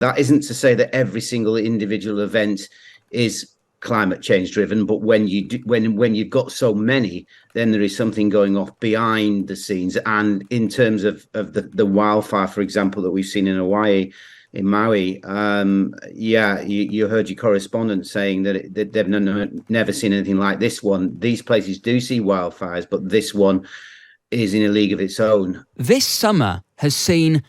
That isn't to say that every single individual event is climate change driven, but when you've got so many, then there is something going off behind the scenes. And in terms of the wildfire, for example, that we've seen in Hawaii, in Maui, you heard your correspondent saying that they've never seen anything like this one. These places do see wildfires, but this one is in a league of its own. This summer has seen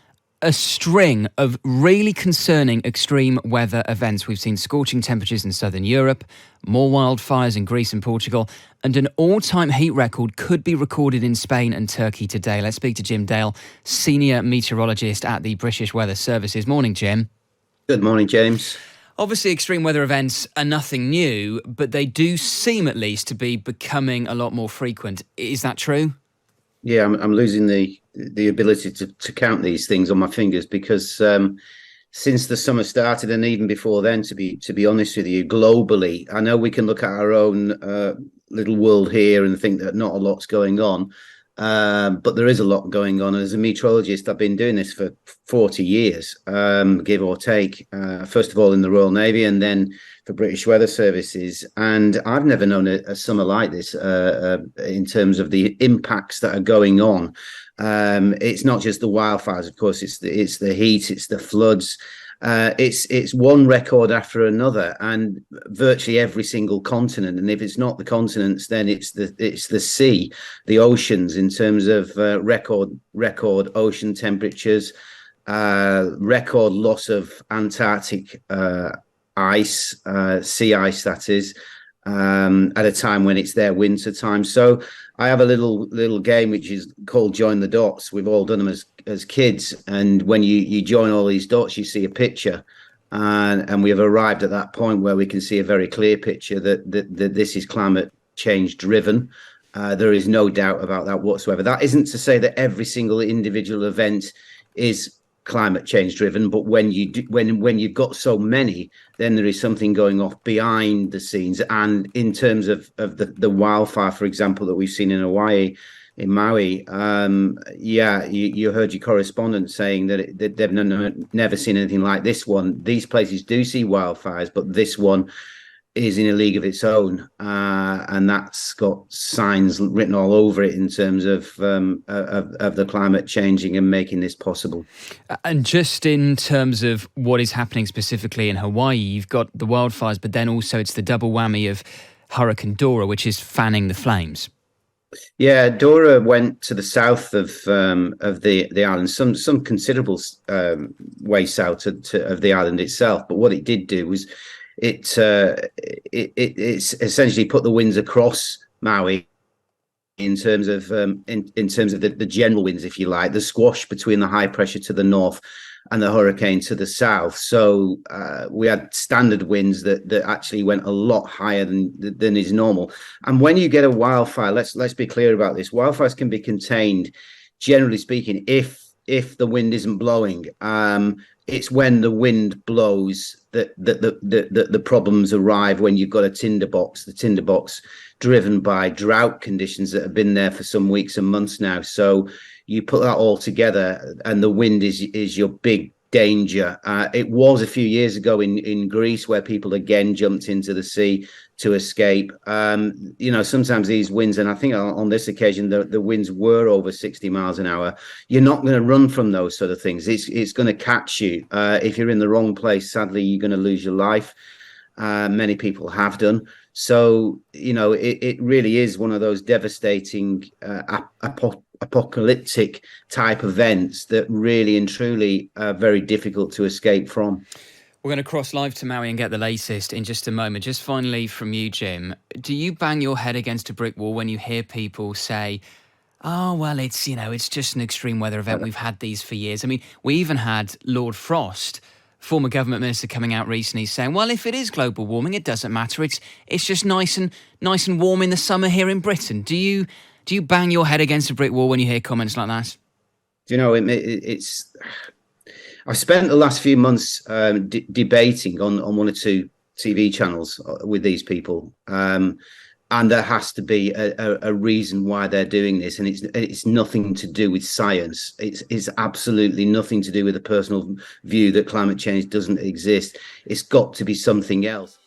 a string of really concerning extreme weather events. We've seen scorching temperatures in southern Europe, more wildfires in Greece and Portugal, and an all-time heat record could be recorded in Spain and Turkey today. Let's speak to Jim Dale, senior meteorologist at the British Weather Services. Morning, Jim. Good morning, James. Obviously, extreme weather events are nothing new, but they do seem at least to be becoming a lot more frequent. Is that true? Yeah, I'm losing the ability to count these things on my fingers because since the summer started and even before then, to be honest with you, globally, I know we can look at our own little world here and think that not a lot's going on, but there is a lot going on. As a meteorologist, I've been doing this for 40 years, give or take. First of all in the Royal Navy and then for British Weather Services, and I've never known a summer like this in terms of the impacts that are going on. It's not just the wildfires, of course. It's the heat, it's the floods. It's one record after another, and virtually every single continent. And if it's not the continents, then it's the sea, the oceans, in terms of record ocean temperatures, record loss of Antarctic ice, sea ice, that is, at a time when it's their winter time. So I have a little game which is called Join the Dots. We've all done them as kids, and when you join all these dots, you see a picture, and we have arrived at that point where we can see a very clear picture that this is climate change driven. There is no doubt about that whatsoever. That isn't to say that every single individual event is climate change driven, but when you've got so many, then there is something going off behind the scenes. And in terms of the wildfire, for example, that we've seen in Hawaii, in Maui, you heard your correspondent saying that they've never seen anything like this one. These places do see wildfires, but this one is in a league of its own, and that's got signs written all over it in terms of the climate changing and making this possible. And just in terms of what is happening specifically in Hawaii, you've got the wildfires, but then also it's the double whammy of Hurricane Dora, which is fanning the flames. Yeah, Dora went to the south of the island, some considerable way south of the island itself. But what it did do was it's essentially put the winds across Maui in terms of the general winds, if you like, the squash between the high pressure to the north and the hurricane to the south. So we had standard winds that actually went a lot higher than is normal. And when you get a wildfire, let's be clear about this. Wildfires can be contained, generally speaking, if the wind isn't blowing. It's when the wind blows that the problems arrive, when you've got the tinderbox driven by drought conditions that have been there for some weeks and months now. So you put that all together, and the wind is your big danger. It was a few years ago in Greece, where people again jumped into the sea to escape. Sometimes these winds, and I think on this occasion the winds were over 60 miles an hour. You're not going to run from those sort of things. It's going to catch you. If you're in the wrong place, sadly, you're going to lose your life. Many people have done. So, it really is one of those devastating apocalyptic type events that really and truly are very difficult to escape from. We're going to cross live to Maui and get the latest in just a moment. Just finally from you, Jim, do you bang your head against a brick wall when you hear people say, oh, well, it's just an extreme weather event. We've had these for years. I mean, we even had Lord Frost, former government minister, coming out recently saying, well, if it is global warming, it doesn't matter. It's just nice and warm in the summer here in Britain. Do you bang your head against a brick wall when you hear comments like that? Do you know, it's... I've spent the last few months debating on one or two TV channels with these people. And and there has to be a reason why they're doing this, and it's nothing to do with science. It's absolutely nothing to do with a personal view that climate change doesn't exist. It's got to be something else.